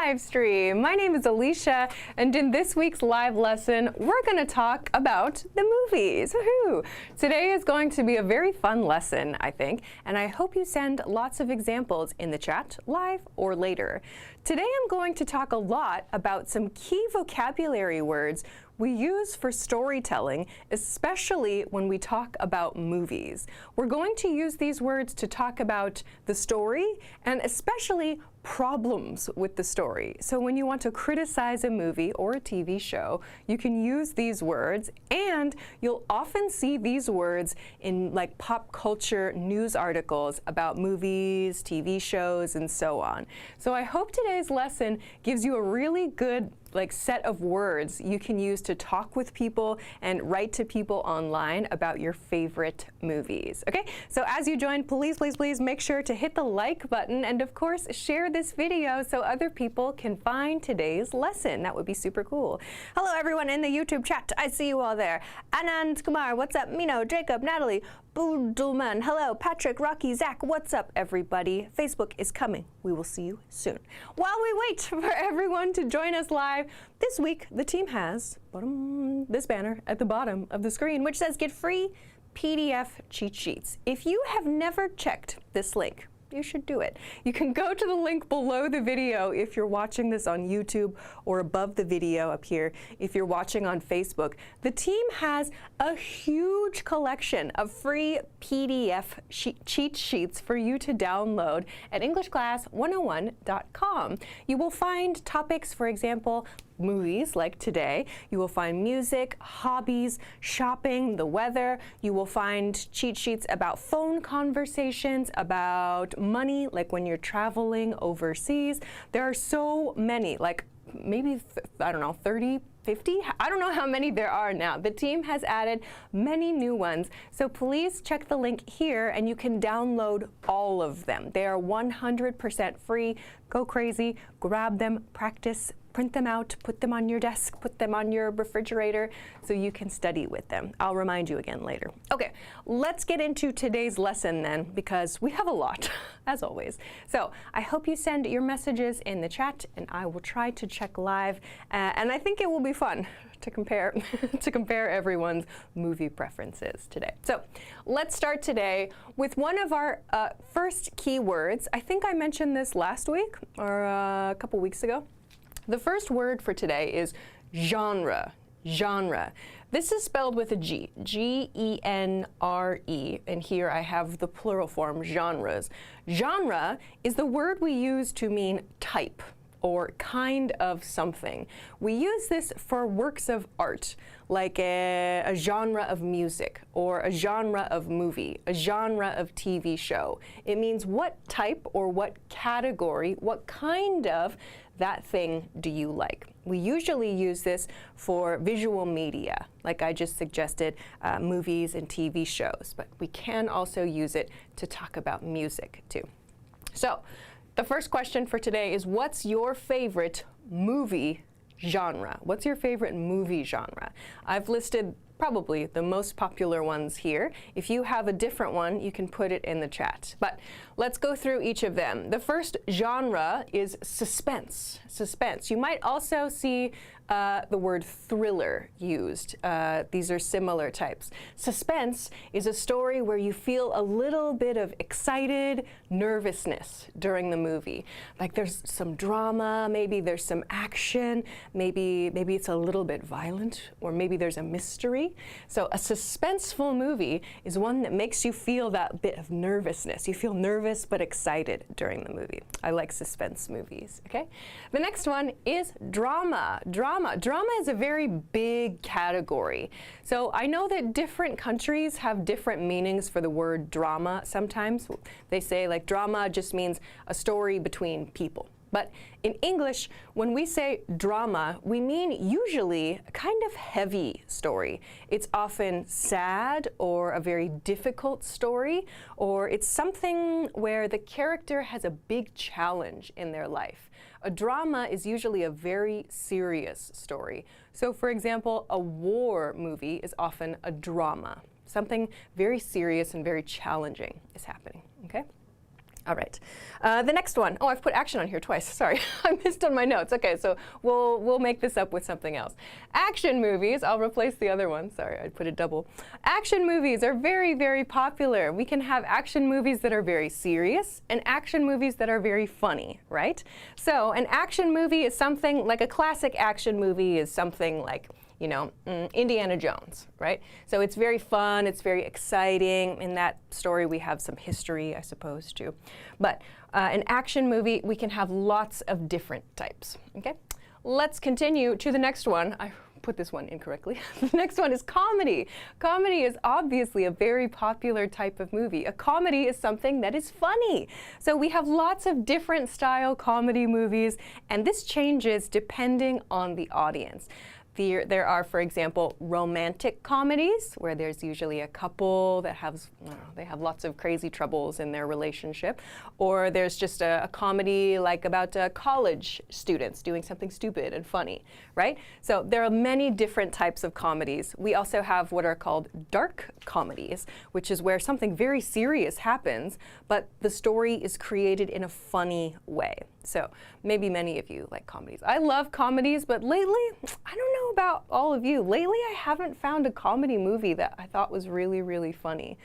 live stream. My name is Alicia, and in this week's live lesson, we're going to talk about the movies. Woohoo! Today is going to be a very fun lesson, I think, and I hope you send lots of examples in the chat, live or later. Today I'm going to talk a lot about some key vocabulary words we use for storytelling, especially when we talk about movies. We're going to use these words to talk about the story and especially problems with the story. So when you want to criticize a movie or a TV show, you can use these words, and you'll often see these words in like pop culture news articles about movies, TV shows, and so on. So I hope today's lesson gives you a really good set of words you can use to talk with people and write to people online about your favorite movies. Okay, so as you join, please make sure to hit the like button and of course share this video so other people can find today's lesson. That would be super cool. Hello everyone in the YouTube chat. I see you all there. Anand Kumar, what's up? Mino, Jacob, Natalie, Boodleman, hello, Patrick, Rocky, Zach, what's up everybody? Facebook is coming. We will see you soon. While we wait for everyone to join us live, this week the team has this banner at the bottom of the screen which says get free PDF cheat sheets. If you have never checked this link, you should do it. You can go to the link below the video if you're watching this on YouTube, or above the video up here if you're watching on Facebook. The team has a huge collection of free PDF cheat sheets for you to download at EnglishClass101.com. You will find topics, for example, movies like today. You will find music, hobbies, shopping, the weather. You will find cheat sheets about phone conversations, about money, like when you're traveling overseas. There are so many, like maybe, I don't know, 30, 50? I don't know how many there are now. The team has added many new ones, so please check the link here and you can download all of them. They are 100% free. Go crazy, grab them, practice, print them out, put them on your desk, put them on your refrigerator so you can study with them. I'll remind you again later. Okay, let's get into today's lesson then, because we have a lot, as always. So I hope you send your messages in the chat, and I will try to check live, and I think it will be fun to compare everyone's movie preferences today. So let's start today with one of our first keywords. I think I mentioned this last week or a couple weeks ago. The first word for today is genre. Genre. This is spelled with a G, G-E-N-R-E, and here I have the plural form, genres. Genre is the word we use to mean type or kind of something. We use this for works of art, like a genre of music, or a genre of movie, a genre of TV show. It means what type or what category, what kind of that thing do you like? We usually use this for visual media, like I just suggested, movies and TV shows, but we can also use it to talk about music too. So the first question for today is, what's your favorite movie genre? What's your favorite movie genre? I've listed probably the most popular ones here. If you have a different one, you can put it in the chat. But let's go through each of them. The first genre is suspense. Suspense. You might also see the word thriller used. These are similar types. Suspense is a story where you feel a little bit of excited nervousness during the movie. Like there's some drama, maybe there's some action, maybe it's a little bit violent, or maybe there's a mystery. So a suspenseful movie is one that makes you feel that bit of nervousness. You feel nervous but excited during the movie. I like suspense movies, okay? The next one is drama. Drama is a very big category. So I know that different countries have different meanings for the word drama. Sometimes they say like drama just means a story between people. But in English, when we say drama, we mean usually a kind of heavy story. It's often sad or a very difficult story, or it's something where the character has a big challenge in their life. A drama is usually a very serious story. So for example, a war movie is often a drama. Something very serious and very challenging is happening, okay? All right. The next one. Oh, I've put action on here twice. Sorry, I missed on my notes. Okay, so we'll make this up with something else. Action movies. I'll replace the other one. Sorry, I put it double. Action movies are very, very popular. We can have action movies that are very serious and action movies that are very funny, right? So an action movie is something like a classic action movie is something like, you know, Indiana Jones, right? So it's very fun, it's very exciting. In that story, we have some history, I suppose, too. But an action movie, we can have lots of different types, okay? Let's continue to the next one. I put this one incorrectly. The next one is comedy. Comedy is obviously a very popular type of movie. A comedy is something that is funny. So we have lots of different style comedy movies, and this changes depending on the audience. There are, for example, romantic comedies where there's usually a couple that has, they have lots of crazy troubles in their relationship. Or there's just a comedy like about college students doing something stupid and funny, right? So there are many different types of comedies. We also have what are called dark comedies, which is where something very serious happens, but the story is created in a funny way. So maybe many of you like comedies. I love comedies, but lately, I don't know about all of you. Lately, I haven't found a comedy movie that I thought was really, really funny.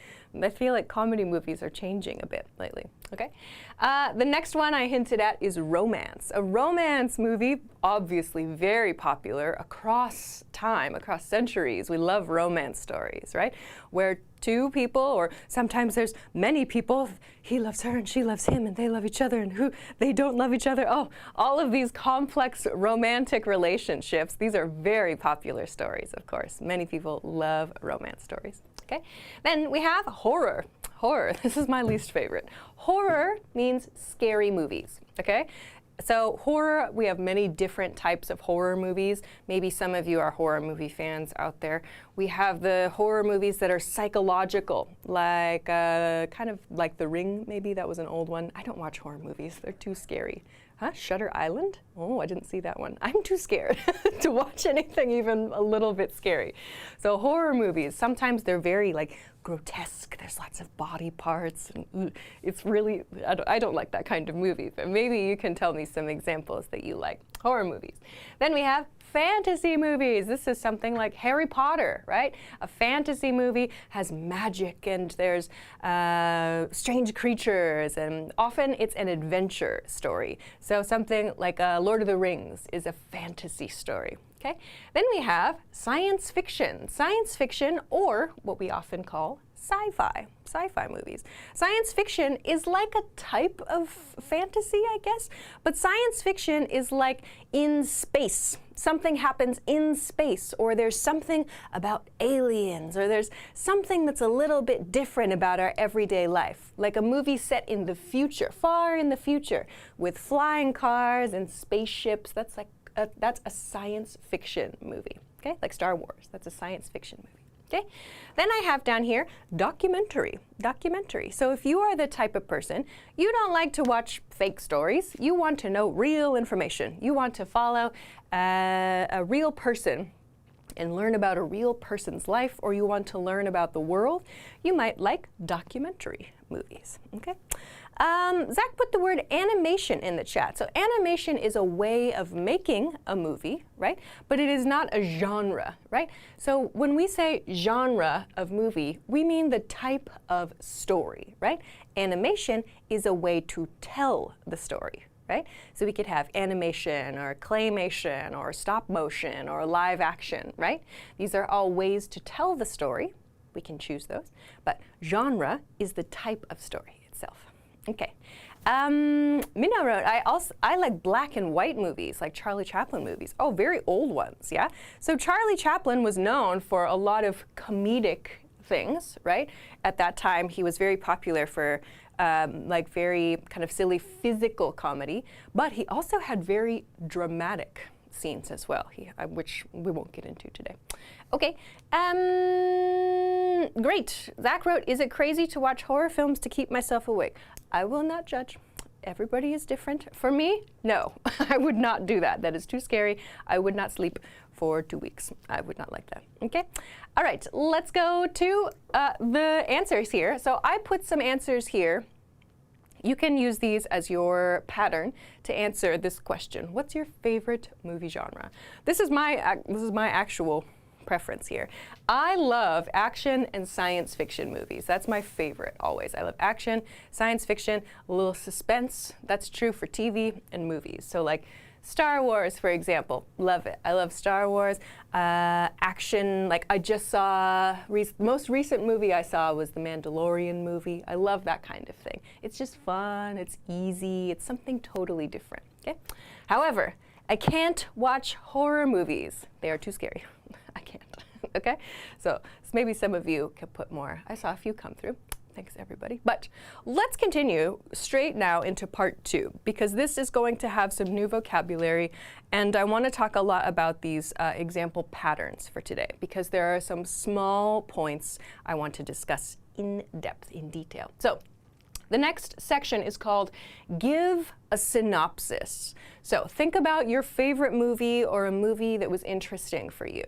I feel like comedy movies are changing a bit lately, okay? The next one I hinted at is romance. A romance movie, obviously very popular across time, across centuries. We love romance stories, right? Where two people, or sometimes there's many people, he loves her and she loves him and they love each other and they don't love each other. Oh, all of these complex romantic relationships. These are very popular stories, of course. Many people love romance stories. Okay. Then we have horror. Horror, this is my least favorite. Horror means scary movies, okay? So horror, we have many different types of horror movies. Maybe some of you are horror movie fans out there. We have the horror movies that are psychological, like kind of like The Ring, maybe. That was an old one. I don't watch horror movies. They're too scary. Huh? Shutter Island? Oh, I didn't see that one. I'm too scared to watch anything even a little bit scary. So horror movies, sometimes they're very like grotesque. There's lots of body parts. And it's really, I don't like that kind of movie. But maybe you can tell me some examples that you like. Horror movies. Then we have fantasy movies. This is something like Harry Potter, right? A fantasy movie has magic and there's strange creatures, and often it's an adventure story. So something like Lord of the Rings is a fantasy story. Okay? Then we have science fiction. Science fiction, or what we often call sci-fi movies. Science fiction is like a type of fantasy, I guess, but science fiction is like in space. Something happens in space, or there's something about aliens, or there's something that's a little bit different about our everyday life, like a movie set in the future, far in the future, with flying cars and spaceships. That's a science fiction movie, okay? Like Star Wars, that's a science fiction movie. Okay, then I have down here documentary. Documentary. So if you are the type of person, you don't like to watch fake stories. You want to know real information. You want to follow a real person and learn about a real person's life, or you want to learn about the world, you might like documentary movies. Okay. Zach put the word animation in the chat. So animation is a way of making a movie, right? But it is not a genre, right? So when we say genre of movie, we mean the type of story, right? Animation is a way to tell the story, right? So we could have animation or claymation or stop motion or live action, right? These are all ways to tell the story. We can choose those. But genre is the type of story itself. Okay. Minna wrote, I like black and white movies, like Charlie Chaplin movies. Oh, very old ones, yeah? So Charlie Chaplin was known for a lot of comedic things, right? At that time, he was very popular for like very kind of silly physical comedy, but he also had very dramatic scenes as well, which we won't get into today. Okay, great. Zach wrote, is it crazy to watch horror films to keep myself awake? I will not judge. Everybody is different. For me, no, I would not do that. That is too scary. I would not sleep for 2 weeks. I would not like that. Okay, all right, let's go to the answers here. So I put some answers here You can use these as your pattern to answer this question. What's your favorite movie genre? This is my actual preference here. I love action and science fiction movies. That's my favorite always. I love action, science fiction, a little suspense. That's true for TV and movies. So like Star Wars, for example, love it. I love Star Wars. Action, like I just saw, most recent movie I saw was the Mandalorian movie. I love that kind of thing. It's just fun, it's easy, it's something totally different, okay? However, I can't watch horror movies. They are too scary. I can't, okay? So maybe some of you could put more. I saw a few come through. Thanks, everybody. But let's continue straight now into part 2, because this is going to have some new vocabulary, and I want to talk a lot about these example patterns for today, because there are some small points I want to discuss in depth, in detail. So the next section is called Give a Synopsis. So think about your favorite movie or a movie that was interesting for you.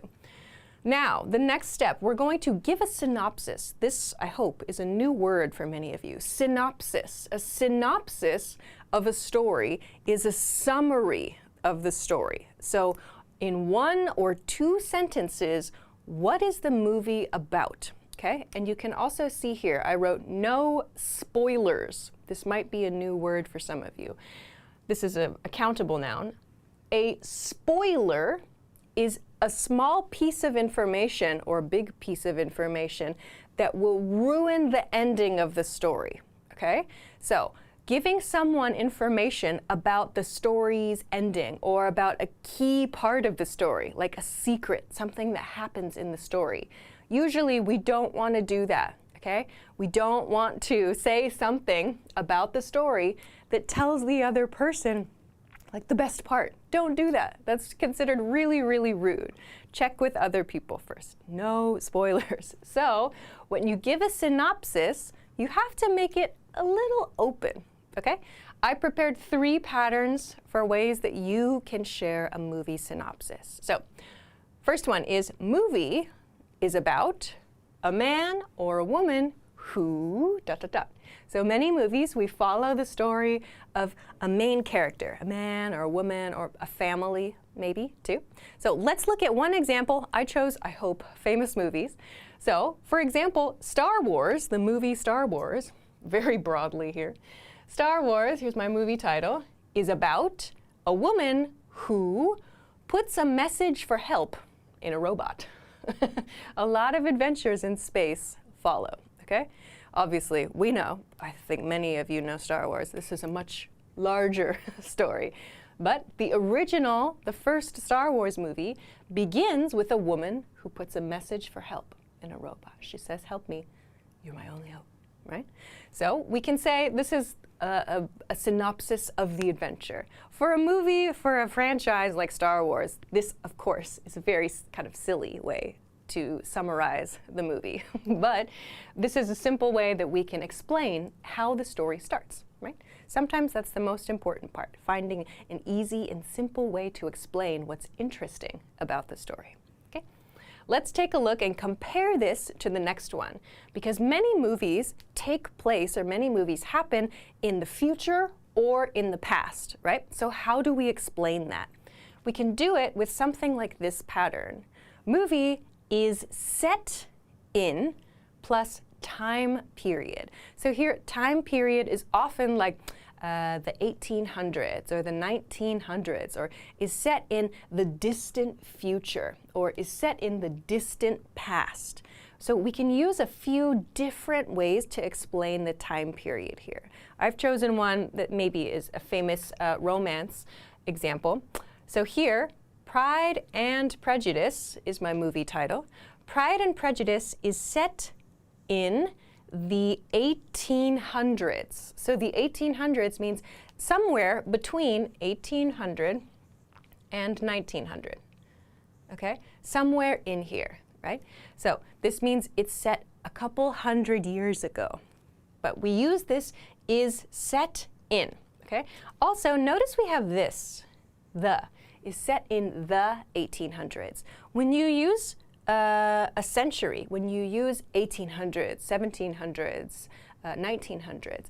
Now, the next step, we're going to give a synopsis. This, I hope, is a new word for many of you. Synopsis. A synopsis of a story is a summary of the story. So in 1 or 2 sentences, what is the movie about? Okay, and you can also see here, I wrote no spoilers. This might be a new word for some of you. This is a countable noun. A spoiler is a small piece of information or a big piece of information that will ruin the ending of the story, okay? So giving someone information about the story's ending or about a key part of the story, like a secret, something that happens in the story. Usually we don't want to do that, okay? We don't want to say something about the story that tells the other person like the best part. Don't do that. That's considered really, really rude. Check with other people first. No spoilers. So when you give a synopsis, you have to make it a little open, okay? I prepared 3 patterns for ways that you can share a movie synopsis. So first one is movie is about a man or a woman who ... So many movies, we follow the story of a main character, a man or a woman or a family, maybe, too. So let's look at one example. I chose, I hope, famous movies. So, for example, Star Wars, the movie Star Wars, very broadly here. Star Wars, here's my movie title, is about a woman who puts a message for help in a robot. A lot of adventures in space follow, okay? Obviously, we know, I think many of you know Star Wars. This is a much larger story. But the original, the first Star Wars movie, begins with a woman who puts a message for help in a robot. She says, help me, you're my only hope, right? So we can say this is a synopsis of the adventure. For a movie, for a franchise like Star Wars, this, of course, is a very kind of silly way to summarize the movie. But this is a simple way that we can explain how the story starts, right? Sometimes that's the most important part, finding an easy and simple way to explain what's interesting about the story. Okay? Let's take a look and compare this to the next one, because many movies take place, or many movies happen in the future or in the past, right? So how do we explain that? We can do it with something like this pattern. Movie is set in plus time period. So here, time period is often like the 1800s or the 1900s, or is set in the distant future, or is set in the distant past. So we can use a few different ways to explain the time period here. I've chosen one that maybe is a famous romance example. So here, Pride and Prejudice is my movie title. Pride and Prejudice is set in the 1800s. So the 1800s means somewhere between 1800 and 1900. Okay? Somewhere in here, right? So this means it's set a couple hundred years ago. But we use this is set in. Okay? Also, notice we have this, the is set in the 1800s. When you use a century, when you use 1800s, 1700s, 1900s,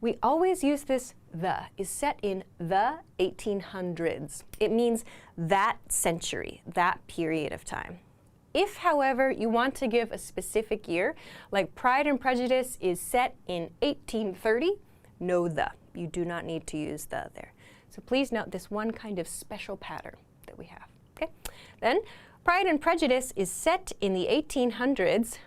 we always use this the is set in the 1800s. It means that century, that period of time. If, however, you want to give a specific year, like Pride and Prejudice is set in 1830, no the. You do not need to use the there. So please note this one kind of special pattern that we have. Okay? Then, Pride and Prejudice is set in the 1800s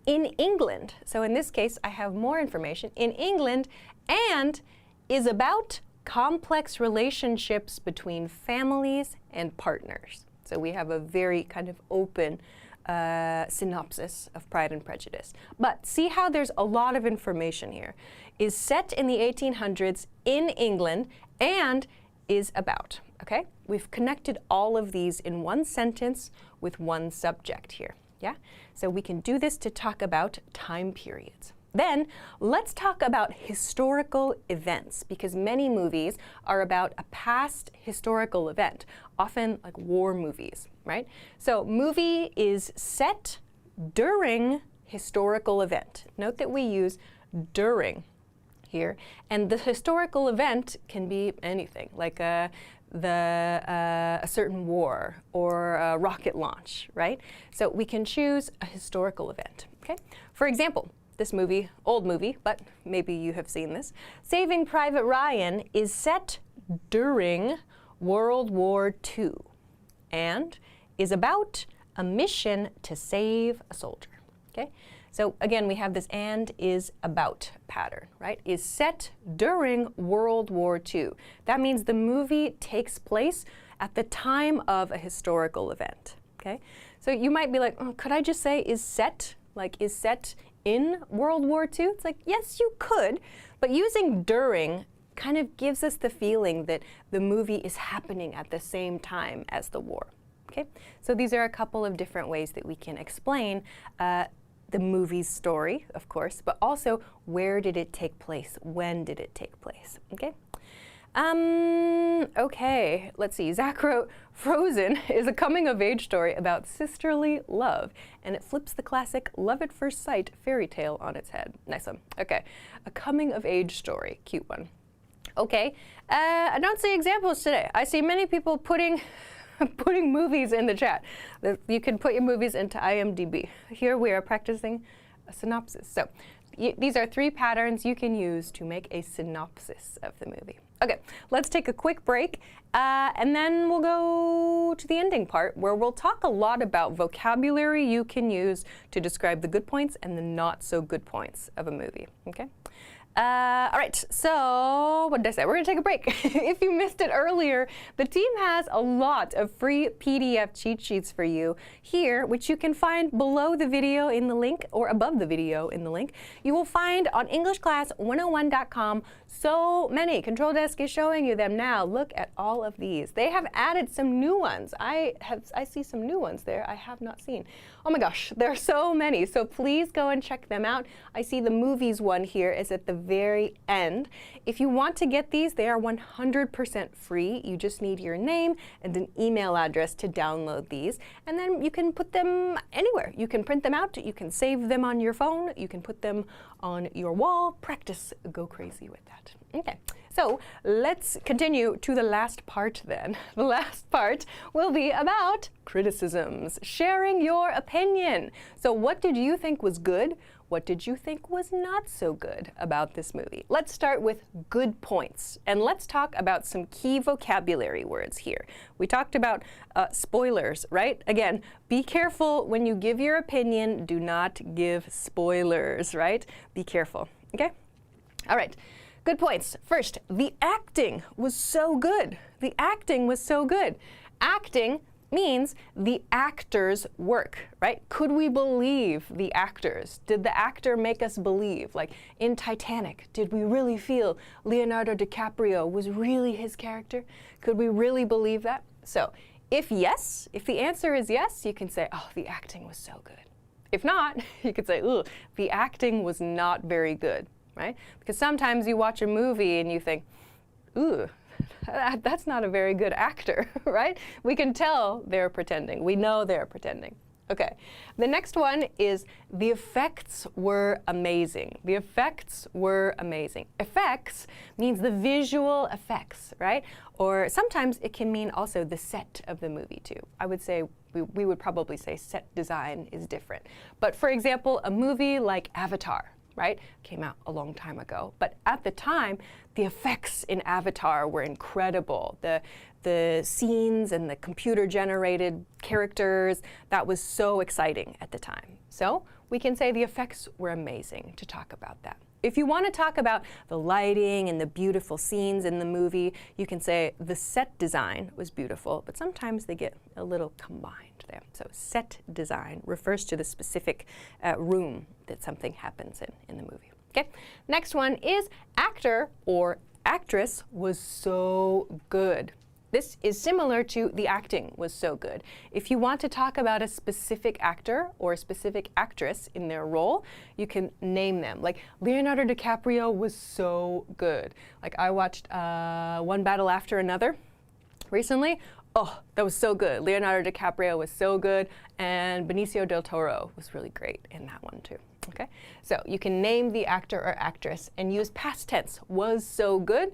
in England. So in this case, I have more information. In England, and is about complex relationships between families and partners. So we have a very kind of open synopsis of Pride and Prejudice. But see how there's a lot of information here. Is set in the 1800s in England and is about. Okay? We've connected all of these in one sentence with one subject here. Yeah? So we can do this to talk about time periods. Then let's talk about historical events, because many movies are about a past historical event, often like war movies, right? So movie is set during historical event. Note that we use during here, and the historical event can be anything, like a certain war or a rocket launch, right? So we can choose a historical event, okay? For example, this movie, old movie, but maybe you have seen this, Saving Private Ryan is set during World War II and is about a mission to save a soldier, okay? So again, we have this and is about pattern, right? Is set during World War II. That means the movie takes place at the time of a historical event, okay? So you might be like, oh, could I just say is set, like is set in World War II? It's like, yes, you could, but using during kind of gives us the feeling that the movie is happening at the same time as the war, okay? So these are a couple of different ways that we can explain the movie's story, of course, but also where did it take place? When did it take place? Okay? Okay, let's see. Zach wrote, Frozen is a coming-of-age story about sisterly love, and it flips the classic love at first sight fairy tale on its head. Nice one. Okay, a coming-of-age story. Cute one. Okay, I don't see examples today. I see many people putting movies in the chat. You can put your movies into IMDb. Here we are practicing a synopsis. So these are 3 patterns you can use to make a synopsis of the movie. Okay, let's take a quick break, and then we'll go to the ending part where we'll talk a lot about vocabulary you can use to describe the good points and the not so good points of a movie. Okay? All right, so what did I say? We're gonna take a break. If you missed it earlier, the team has a lot of free PDF cheat sheets for you here, which you can find below the video in the link or above the video in the link. You will find on EnglishClass101.com so many. Control Desk is showing you them now. Look at all of these. They have added some new ones. I see some new ones there I have not seen. Oh my gosh, there are so many. So please go and check them out. I see the movies one here is at the very end. If you want to get these, they are 100% free. You just need your name and an email address to download these. And then you can put them anywhere. You can print them out. You can save them on your phone. You can put them on your wall. Practice. Go crazy with that. Okay. So let's continue to the last part then. The last part will be about criticisms, sharing your opinion. So what did you think was good? What did you think was not so good about this movie? Let's start with good points, and let's talk about some key vocabulary words here. We talked about spoilers, right? Again, be careful when you give your opinion. Do not give spoilers, right? Be careful, okay? All right. Good points. First, the acting was so good. The acting was so good. Acting means the actor's work, right? Could we believe the actors? Did the actor make us believe? Like in Titanic, did we really feel Leonardo DiCaprio was really his character? Could we really believe that? So if yes, if the answer is yes, you can say, oh, the acting was so good. If not, you could say, ooh, the acting was not very good. Right? Because sometimes you watch a movie and you think, ooh, that's not a very good actor, right? We can tell they're pretending. We know they're pretending. Okay, the next one is the effects were amazing. The effects were amazing. Effects means the visual effects, right? Or sometimes it can mean also the set of the movie too. I would say we would probably say set design is different. But for example, a movie like Avatar, right? Came out a long time ago. But at the time, the effects in Avatar were incredible. The scenes and the computer-generated characters, that was so exciting at the time. So we can say the effects were amazing to talk about that. If you want to talk about the lighting and the beautiful scenes in the movie, you can say the set design was beautiful, but sometimes they get a little combined there. So set design refers to the specific room that something happens in the movie. Okay. Next one is actor or actress was so good. This is similar to the acting was so good. If you want to talk about a specific actor or a specific actress in their role, you can name them. Like Leonardo DiCaprio was so good. Like I watched One Battle After Another recently. Oh, that was so good. Leonardo DiCaprio was so good, and Benicio del Toro was really great in that one too. Okay, so you can name the actor or actress and use past tense, was so good,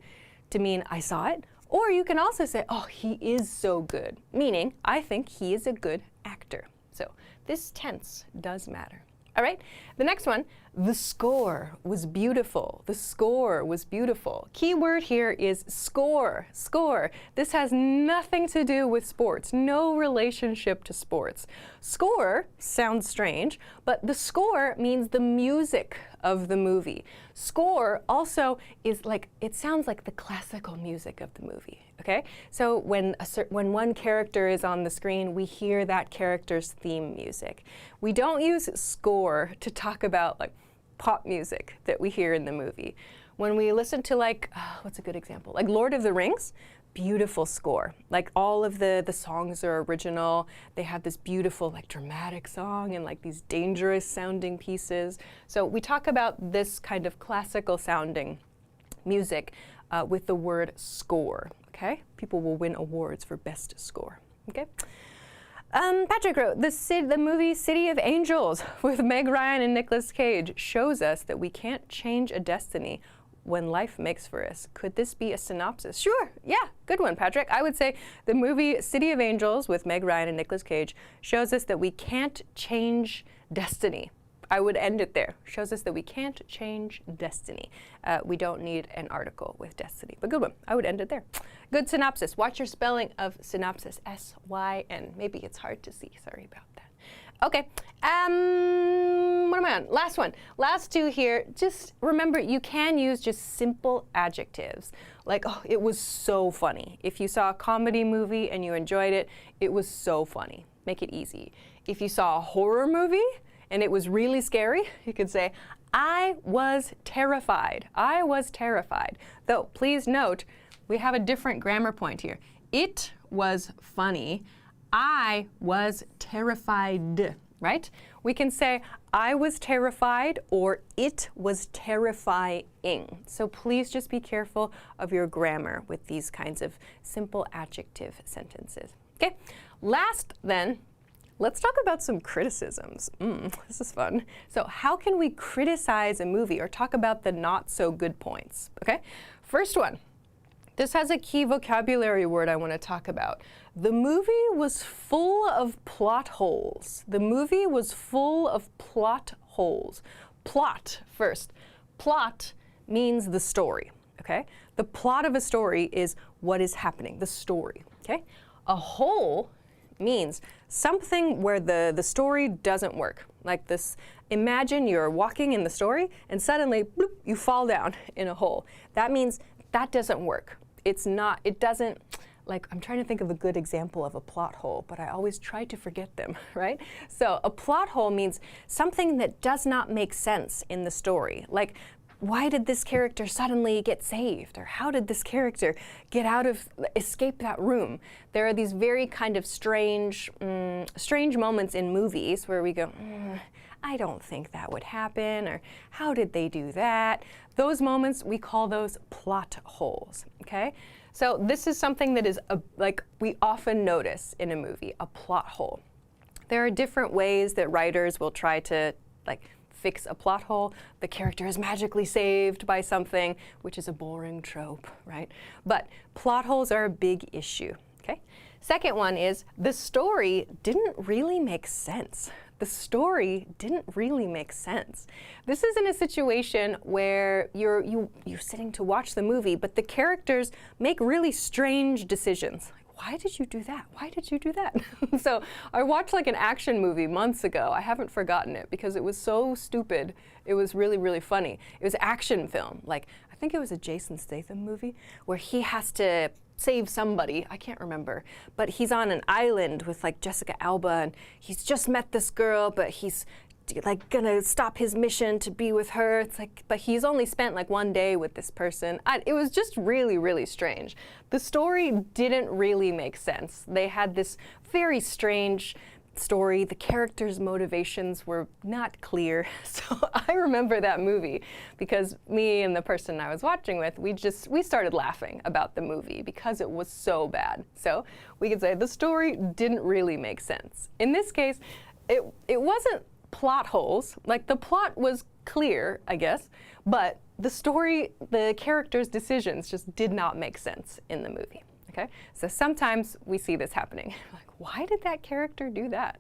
to mean I saw it. Or you can also say, oh, he is so good, meaning I think he is a good actor. So this tense does matter. All right, the next one, the score was beautiful. The score was beautiful. Key word here is score, score. This has nothing to do with sports, no relationship to sports. Score sounds strange, but the score means the music of the movie. Score also is like, it sounds like the classical music of the movie, okay? So when one character is on the screen, we hear that character's theme music. We don't use score to talk about like pop music that we hear in the movie. When we listen to like, what's a good example? Like Lord of the Rings, beautiful score. Like all of the songs are original. They have this beautiful like dramatic song and like these dangerous sounding pieces. So we talk about this kind of classical sounding music with the word score, okay? People will win awards for best score, okay? Patrick wrote, the movie City of Angels with Meg Ryan and Nicolas Cage shows us that we can't change a destiny when life makes for us. Could this be a synopsis? Sure, yeah, good one, Patrick. I would say the movie City of Angels with Meg Ryan and Nicolas Cage shows us that we can't change destiny. I would end it there. Shows us that we can't change destiny. We don't need an article with destiny, but good one. I would end it there. Good synopsis. Watch your spelling of synopsis, S-Y-N. Maybe it's hard to see. Sorry about that. Okay, what am I on? Last one. Last two here. Just remember, you can use just simple adjectives. Like, oh, it was so funny. If you saw a comedy movie and you enjoyed it, it was so funny. Make it easy. If you saw a horror movie and it was really scary, you could say, I was terrified. I was terrified. Though, please note, we have a different grammar point here. It was funny. I was terrified, right? We can say, I was terrified, or it was terrifying. So please just be careful of your grammar with these kinds of simple adjective sentences. Okay, last then, let's talk about some criticisms. This is fun. So how can we criticize a movie or talk about the not so good points? Okay, first one. This has a key vocabulary word I want to talk about. The movie was full of plot holes. The movie was full of plot holes. Plot first. Plot means the story, okay? The plot of a story is what is happening, the story, okay? A hole means something where the story doesn't work. Like this, imagine you're walking in the story and suddenly, bloop, you fall down in a hole. That means that doesn't work. It's not, it doesn't, like, I'm trying to think of a good example of a plot hole, but I always try to forget them, right? So a plot hole means something that does not make sense in the story. Like, why did this character suddenly get saved? Or how did this character escape that room? There are these very kind of strange moments in movies where we go, I don't think that would happen, or how did they do that? Those moments, we call those plot holes, okay? So this is something that is like we often notice in a movie, a plot hole. There are different ways that writers will try to fix a plot hole. The character is magically saved by something, which is a boring trope, right? But plot holes are a big issue, okay? Second one is the story didn't really make sense. The story didn't really make sense. This is in a situation where you're sitting to watch the movie, but the characters make really strange decisions. Why did you do that? Why did you do that? So I watched an action movie months ago. I haven't forgotten it because it was so stupid. It was really, really funny. It was action film. I think it was a Jason Statham movie where he has to save somebody. I can't remember. But he's on an island with Jessica Alba, and he's just met this girl, but he's gonna stop his mission to be with her. It's but he's only spent 1 day with this person. It was just really, really strange. The story didn't really make sense. They had this very strange story. The characters' motivations were not clear. So I remember that movie because me and the person I was watching with, we started laughing about the movie because it was so bad. So we could say the story didn't really make sense. In this case, it wasn't plot holes. The plot was clear, I guess, but the story, the characters' decisions just did not make sense in the movie, okay? So sometimes we see this happening. Why did that character do that?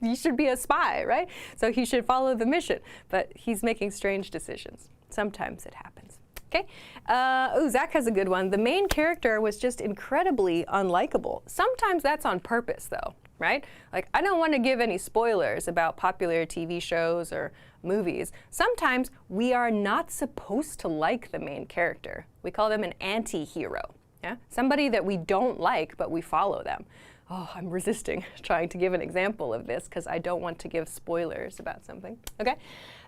He should be a spy, right? So he should follow the mission, but he's making strange decisions. Sometimes it happens. Okay. Zach has a good one. The main character was just incredibly unlikable. Sometimes that's on purpose, though, right? I don't want to give any spoilers about popular TV shows or movies. Sometimes we are not supposed to like the main character. We call them an anti-hero. Yeah? Somebody that we don't like, but we follow them. Oh, I'm resisting trying to give an example of this because I don't want to give spoilers about something. Okay.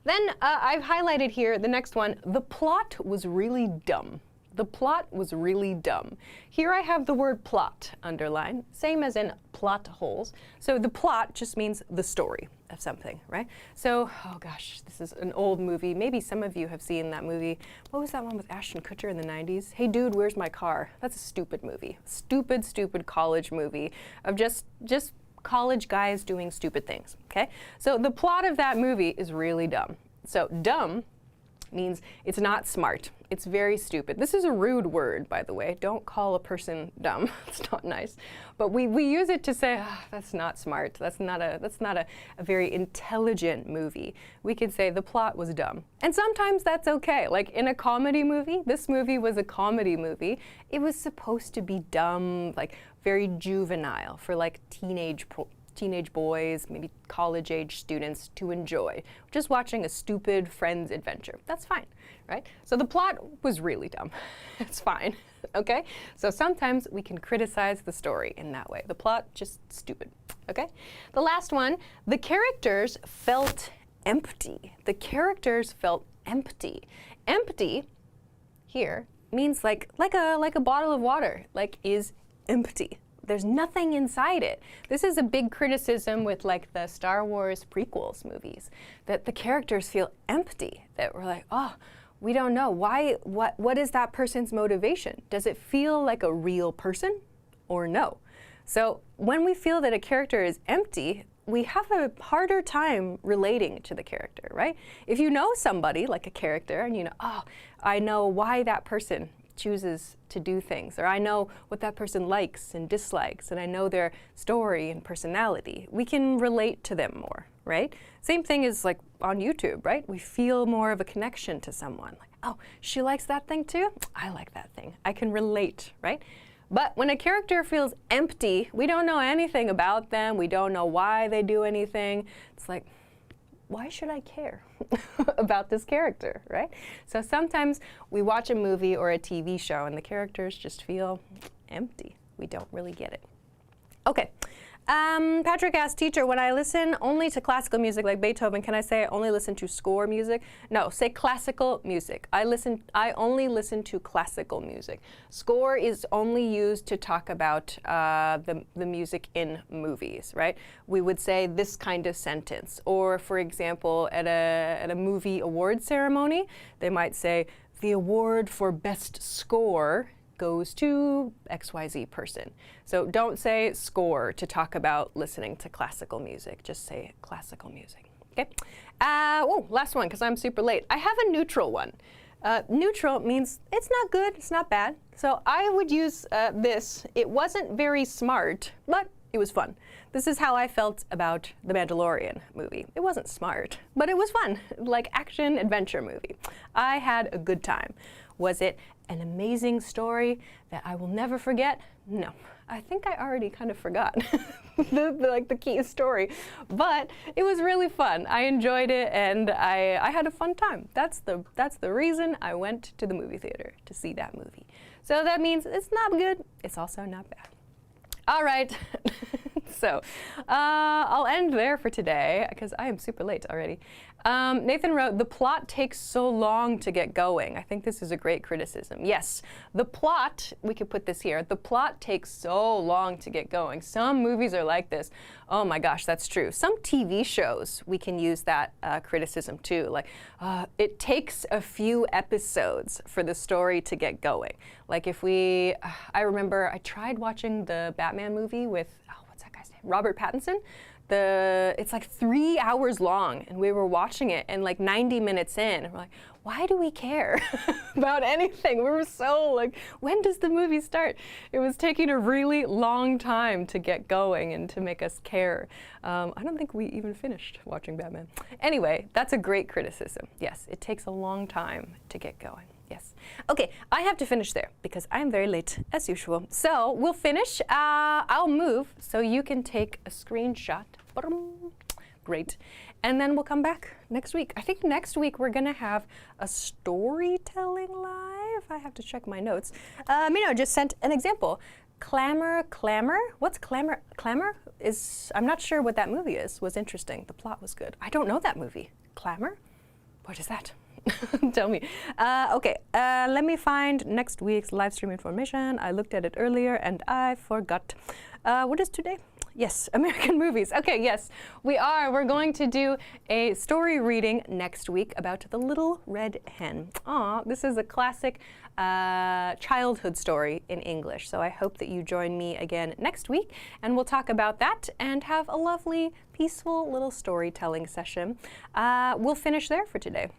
Then I've highlighted here the next one. The plot was really dumb. The plot was really dumb. Here I have the word plot underlined, same as in plot holes. So the plot just means the story of something, right? So, oh gosh, this is an old movie. Maybe some of you have seen that movie. What was that one with Ashton Kutcher in the 90s? Hey dude, where's my car? That's a stupid movie. Stupid, stupid college movie of just college guys doing stupid things, okay? So the plot of that movie is really dumb. So dumb means it's not smart. It's very stupid. This is a rude word, by the way. Don't call a person dumb. It's not nice. But we use it to say, that's not smart. That's not a very intelligent movie. We could say the plot was dumb. And sometimes that's okay. In a comedy movie, this movie was a comedy movie. It was supposed to be dumb, very juvenile for teenage boys, maybe college-age students to enjoy. Just watching a stupid friend's adventure. That's fine, right? So the plot was really dumb. It's fine, okay? So sometimes we can criticize the story in that way. The plot, just stupid, okay? The last one, the characters felt empty. The characters felt empty. Empty here means like a bottle of water, is empty. There's nothing inside it. This is a big criticism with the Star Wars prequels movies, that the characters feel empty, that we're oh, we don't know. What is that person's motivation? Does it feel like a real person or no? So when we feel that a character is empty, we have a harder time relating to the character, right? If you know somebody, like a character, and oh, I know why that person chooses to do things, or I know what that person likes and dislikes, and I know their story and personality, we can relate to them more, right? Same thing is on YouTube, right? We feel more of a connection to someone. Oh, she likes that thing too? I like that thing. I can relate, right? But when a character feels empty, we don't know anything about them, we don't know why they do anything. It's why should I care about this character, right? So sometimes we watch a movie or a TV show and the characters just feel empty. We don't really get it. Okay. Patrick asked, teacher, when I listen only to classical music like Beethoven, can I say I only listen to score music? No, say classical music. I only listen to classical music. Score is only used to talk about the music in movies, right? We would say this kind of sentence. Or, for example, at a movie award ceremony, they might say, the award for best score goes to XYZ person. So don't say score to talk about listening to classical music. Just say classical music. Okay. Oh, last one, because I'm super late. I have a neutral one. Neutral means it's not good, it's not bad. So I would use this. It wasn't very smart, but it was fun. This is how I felt about the Mandalorian movie. It wasn't smart, but it was fun, like action adventure movie. I had a good time. Was it an amazing story that I will never forget? No. I think I already kind of forgot the key story, but it was really fun. I enjoyed it, and I had a fun time. That's the reason I went to the movie theater, to see that movie. So that means it's not good, it's also not bad. All right, so I'll end there for today because I am super late already. Nathan wrote, the plot takes so long to get going. I think this is a great criticism. Yes, the plot, we could put this here, the plot takes so long to get going. Some movies are like this. Oh my gosh, that's true. Some TV shows, we can use that criticism too. Like, it takes a few episodes for the story to get going. Like if I remember I tried watching the Batman movie with, what's that guy's name? Robert Pattinson. It's like 3 hours long, and we were watching it, and like 90 minutes in, and we're like, why do we care about anything? We were so like, when does the movie start? It was taking a really long time to get going and to make us care. I don't think we even finished watching Batman. Anyway, that's a great criticism. Yes, it takes a long time to get going. Yes. Okay, I have to finish there because I'm very late as usual. So we'll finish. I'll move so you can take a screenshot. Great. And then we'll come back next week. I think next week we're going to have a storytelling live. I have to check my notes. Mino just sent an example. Clamor. What's clamor? Clamor is, I'm not sure what that movie is. Was interesting. The plot was good. I don't know that movie. Clamor? What is that? Tell me. Okay, let me find next week's live stream information. I looked at it earlier and I forgot. What is today? Yes, American movies. Okay, yes, we are. We're going to do a story reading next week about The Little Red Hen. Aw, this is a classic childhood story in English. So I hope that you join me again next week, and we'll talk about that and have a lovely, peaceful little storytelling session. We'll finish there for today.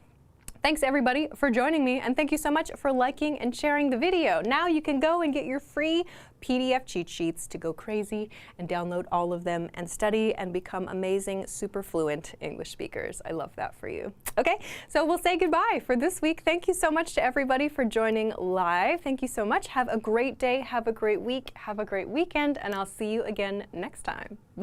Thanks everybody for joining me, and thank you so much for liking and sharing the video. Now you can go and get your free PDF cheat sheets to go crazy and download all of them and study and become amazing, super fluent English speakers. I love that for you. Okay, so we'll say goodbye for this week. Thank you so much to everybody for joining live. Thank you so much. Have a great day, have a great week, have a great weekend, and I'll see you again next time. Bye.